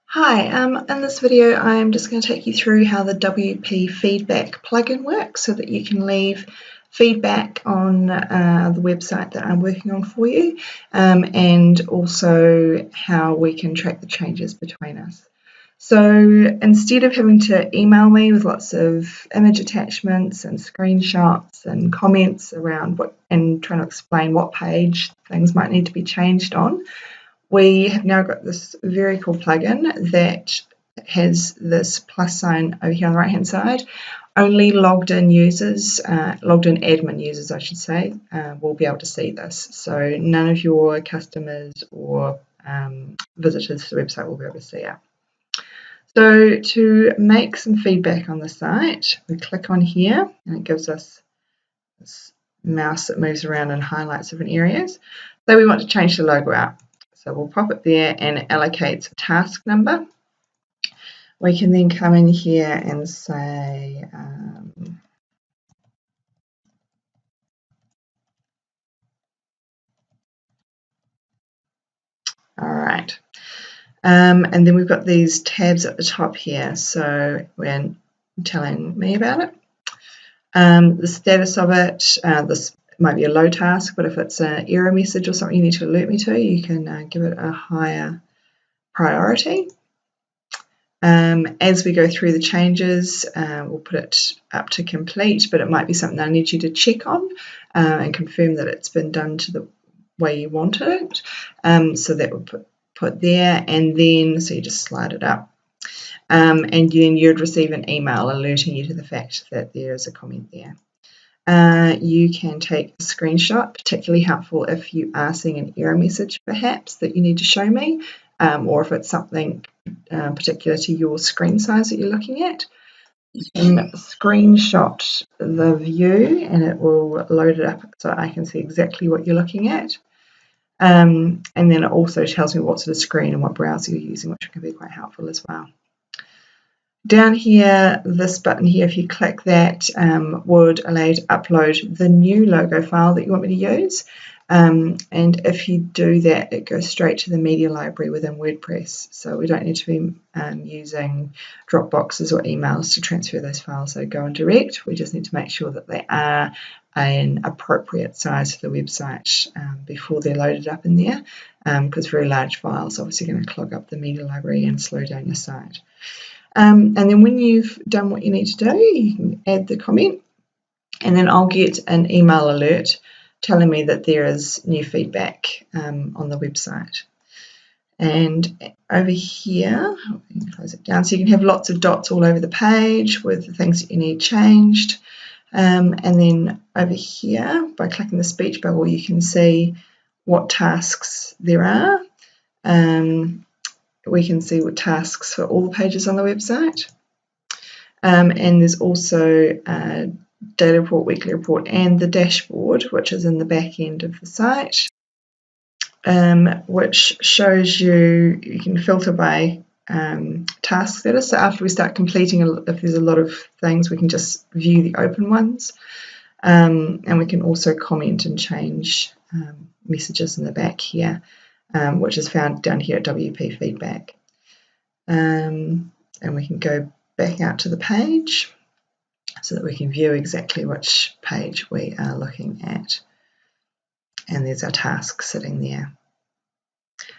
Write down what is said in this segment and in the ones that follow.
Hi, in this video I'm just going to take you through how the WP Feedback plugin works so that you can leave feedback on the website that I'm working on for you, and also how we can track the changes between us. So instead of having to email me with lots of image attachments and screenshots and comments around and trying to explain what page things might need to be changed on, we have now got this very cool plugin that has this plus sign over here on the right hand side. Only logged in users, logged in admin users I should say, will be able to see this. So none of your customers or visitors to the website will be able to see it. So to make some feedback on the site, we click on here and it gives us this mouse that moves around and highlights different areas. So we want to change the logo out. So we'll pop it there and it allocates a task number. We can then come in here and say, all right. And then we've got these tabs at the top here. So we're telling me about it. The status of it, this might be a low task, but if it's an error message or something you need to alert me to, you can give it a higher priority. As we go through the changes, we'll put it up to complete, but it might be something I need you to check on and confirm that it's been done to the way you want it. So that we'll put there, and then so you just slide it up. And then you'd receive an email alerting you to the fact that there is a comment there. You can take a screenshot, particularly helpful if you are seeing an error message perhaps that you need to show me, or if it's something particular to your screen size that you're looking at. You can screenshot the view and it will load it up so I can see exactly what you're looking at. And then it also tells me what sort of screen and what browser you're using, which can be quite helpful as well. Down here, this button here, if you click that, would allow you to upload the new logo file that you want me to use. And if you do that, it goes straight to the media library within WordPress. So we don't need to be using Dropboxes or emails to transfer those files. They go in direct. We just need to make sure that they are an appropriate size for the website before they're loaded up in there, because very large files are obviously going to clog up the media library and slow down your site. And then when you've done what you need to do, you can add the comment, and then I'll get an email alert telling me that there is new feedback on the website. And over here, I'll close it down, so you can have lots of dots all over the page with the things that you need changed. And then over here, by clicking the speech bubble, you can see what tasks there are. We can see what tasks for all the pages on the website. And there's also a daily report, weekly report, and the dashboard, which is in the back end of the site, which shows you can filter by task status. So after we start completing, if there's a lot of things, we can just view the open ones. And we can also comment and change messages in the back here, which is found down here at WP Feedback. And we can go back out to the page so that we can view exactly which page we are looking at. And there's our task sitting there.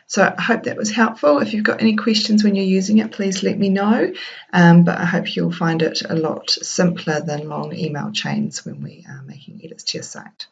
So I hope that was helpful. If you've got any questions when you're using it, please let me know. But I hope you'll find it a lot simpler than long email chains when we are making edits to your site.